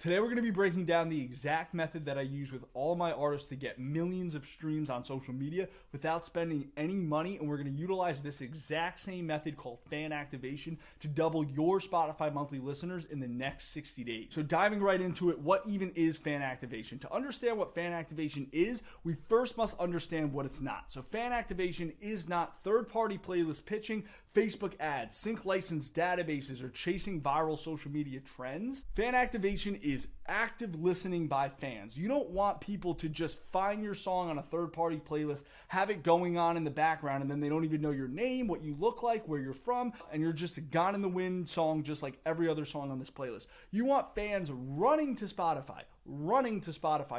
Today we're going to be breaking down the exact method that I use with all my artists to get millions of streams on social media without spending any money, and we're going to utilize this exact same method called fan activation to double your Spotify monthly listeners in the next 60 days. So diving right into it, what even is fan activation? To understand what fan activation is, we first must understand what it's not. So fan activation is not third-party playlist pitching, Facebook ads, sync licensed databases, or chasing viral social media trends. Fan activation is active listening by fans. You don't want people to just find your song on a third-party playlist, have it going on in the background, and then they don't even know your name, what you look like, where you're from, and you're just a Gone in the Wind song just like every other song on this playlist. You want fans running to Spotify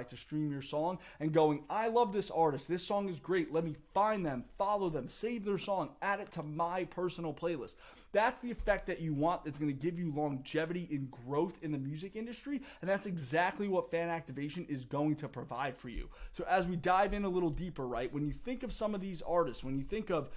to stream your song and going, I love this artist, this song is great, let me find them, follow them, save their song, add it to my personal playlist. That's the effect that you want that's going to give you longevity and growth in the music industry, and that's exactly what fan activation is going to provide for you. So as we dive in a little deeper, right, when you think of some of these artists, when you think of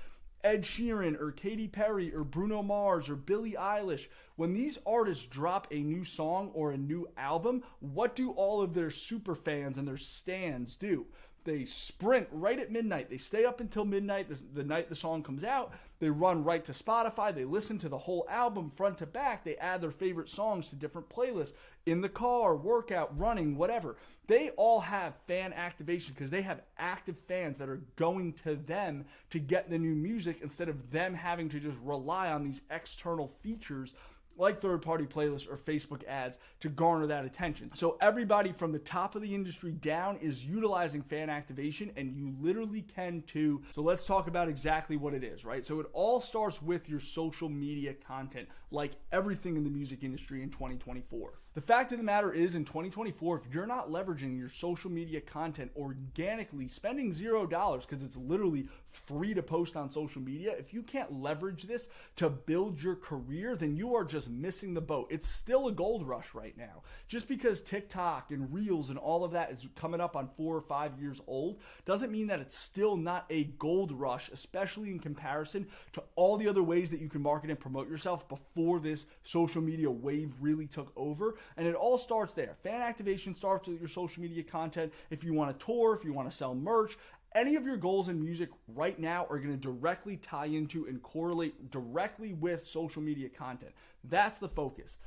Ed Sheeran or Katy Perry or Bruno Mars or Billie Eilish, when these artists drop a new song or a new album, what do all of their super fans and their stans do? They sprint right at midnight. They stay up until midnight, the night the song comes out. They run right to Spotify. They listen to the whole album front to back. They add their favorite songs to different playlists in the car, workout, running, whatever. They all have fan activation because they have active fans that are going to them to get the new music instead of them having to just rely on these external features like third-party playlists or Facebook ads to garner that attention. So everybody from the top of the industry down is utilizing fan activation, and you literally can too. So let's talk about exactly what it is, right? So it all starts with your social media content, like everything in the music industry in 2024. The fact of the matter is, in 2024, if you're not leveraging your social media content organically, spending $0 because it's literally free to post on social media, if you can't leverage this to build your career, then you are just missing the boat. It's still a gold rush right now. Just because TikTok and Reels and all of that is coming up on 4 or 5 years old doesn't mean that it's still not a gold rush, especially in comparison to all the other ways that you can market and promote yourself before this social media wave really took over. And it all starts there. Fan activation starts with your social media content. If you want to tour, if you want to sell merch, any of your goals in music right now are going to directly tie into and correlate directly with social media content. That's the focus.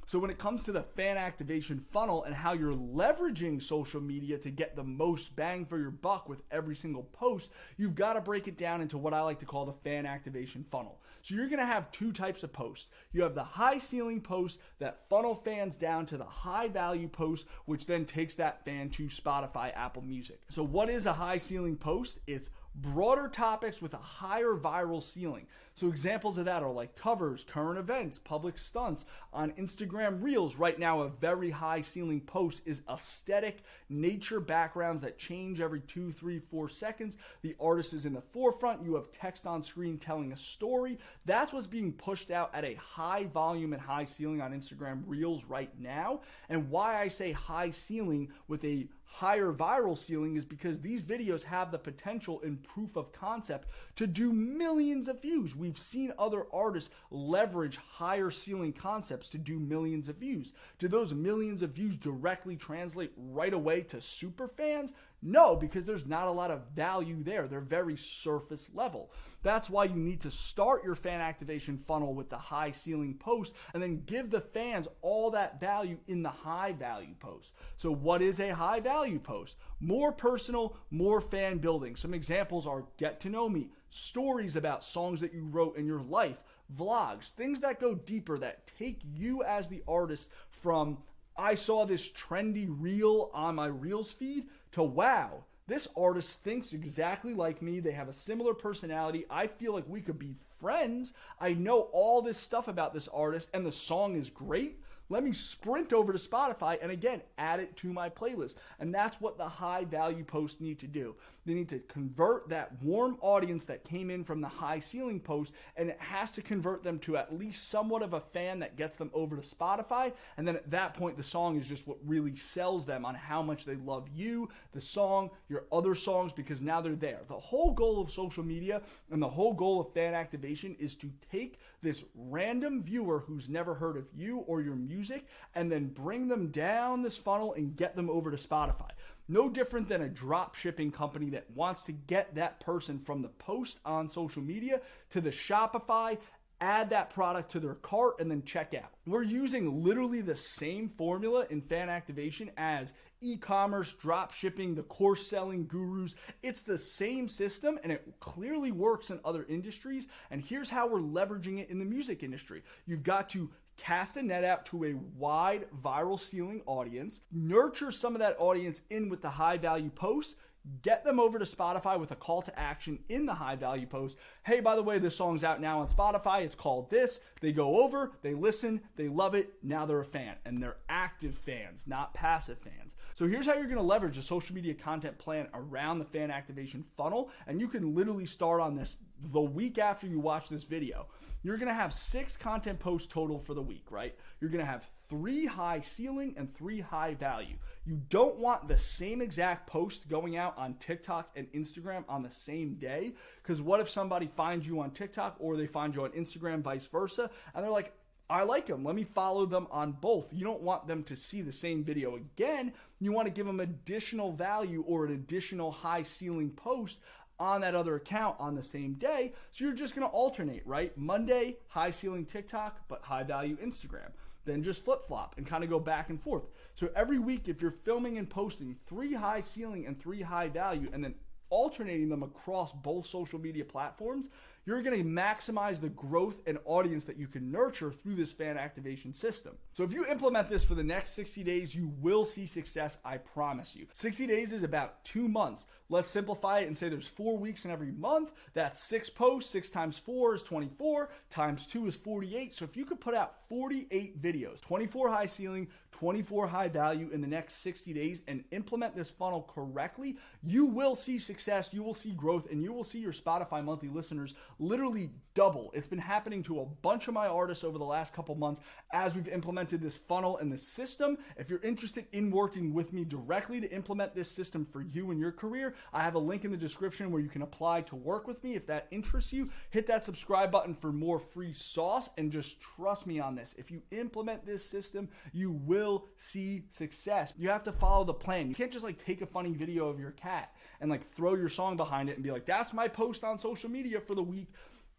So when it comes to the fan activation funnel and how you're leveraging social media to get the most bang for your buck with every single post, you've got to break it down into what I like to call the fan activation funnel. So you're going to have two types of posts. You have the high ceiling posts that funnel fans down to the high value post, which then takes that fan to Spotify, Apple Music. So what is a high ceiling post? It's broader topics with a higher viral ceiling. So examples of that are like covers, current events, public stunts. On Instagram Reels right now, a very high ceiling post is aesthetic nature backgrounds that change every 2, 3, 4 seconds. The artist is in the forefront. You have text on screen telling a story. That's what's being pushed out at a high volume and high ceiling on Instagram Reels right now. And why I say high ceiling with a higher viral ceiling is because these videos have the potential in proof of concept to do millions of views. We've seen other artists leverage higher ceiling concepts to do millions of views. Do those millions of views directly translate right away to super fans? No, because there's not a lot of value there. They're very surface level. That's why you need to start your fan activation funnel with the high ceiling post and then give the fans all that value in the high value post. So what is a high value post? More personal, more fan building. Some examples are get to know me, stories about songs that you wrote in your life, vlogs, things that go deeper, that take you as the artist from I saw this trendy reel on my Reels feed to wow, this artist thinks exactly like me. They have a similar personality. I feel like we could be friends. I know all this stuff about this artist and the song is great. Let me sprint over to Spotify and again, add it to my playlist. And that's what the high value posts need to do. They need to convert that warm audience that came in from the high ceiling post, and it has to convert them to at least somewhat of a fan that gets them over to Spotify. And then at that point, the song is just what really sells them on how much they love you, the song, your other songs, because now they're there. The whole goal of social media and the whole goal of fan activation is to take this random viewer who's never heard of you or your music music and then bring them down this funnel and get them over to Spotify. No different than a drop shipping company that wants to get that person from the post on social media to the Shopify, add that product to their cart, and then check out. We're using literally the same formula in fan activation as e-commerce, drop shipping, the course selling gurus. It's the same system and it clearly works in other industries. And here's how we're leveraging it in the music industry. You've got to cast a net out to a wide viral ceiling audience, nurture some of that audience in with the high value posts, get them over to Spotify with a call to action in the high value post. Hey, by the way, this song's out now on Spotify. It's called this. They go over, they listen, they love it. Now they're a fan, and they're active fans, not passive fans. So here's how you're going to leverage a social media content plan around the fan activation funnel. And you can literally start on this the week after you watch this video. You're going to have 6 content posts total for the week, right? You're going to have 3 high ceiling and 3 high value. You don't want the same exact post going out on TikTok and Instagram on the same day, because what if somebody finds you on TikTok or they find you on Instagram, vice versa, and they're like, I like them, let me follow them on both. You don't want them to see the same video again. You want to give them additional value or an additional high ceiling post on that other account on the same day. So you're just going to alternate, right? Monday, high ceiling TikTok, but high value Instagram. Then just flip-flop and kind of go back and forth. So every week, if you're filming and posting 3 high ceiling and 3 high value and then alternating them across both social media platforms, you're going to maximize the growth and audience that you can nurture through this fan activation system. So if you implement this for the next 60 days, you will see success, I promise you. 60 days is about 2 months. Let's simplify it and say there's 4 weeks in every month. That's 6 posts. 6 times 4 is 24, times 2 is 48. So if you could put out 48 videos, 24 high ceiling, 24 high value in the next 60 days and implement this funnel correctly, you will see success, you will see growth, and you will see your Spotify monthly listeners literally double. It's been happening to a bunch of my artists over the last couple months as we've implemented this funnel and this system. If you're interested in working with me directly to implement this system for you and your career, I have a link in the description where you can apply to work with me. If that interests you, hit that subscribe button for more free sauce, and just trust me on this. If you implement this system, you will see success. You have to follow the plan. You can't just like take a funny video of your cat and like throw your song behind it and be like, that's my post on social media for the week.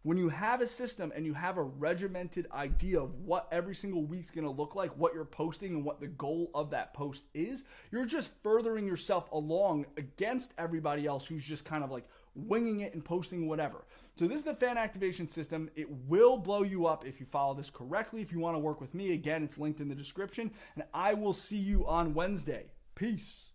When you have a system and you have a regimented idea of what every single week's going to look like, what you're posting and what the goal of that post is, you're just furthering yourself along against everybody else who's just kind of like winging it and posting whatever. So this is the fan activation system. It will blow you up if you follow this correctly. If you want to work with me, again, it's linked in the description, and I will see you on Wednesday. Peace.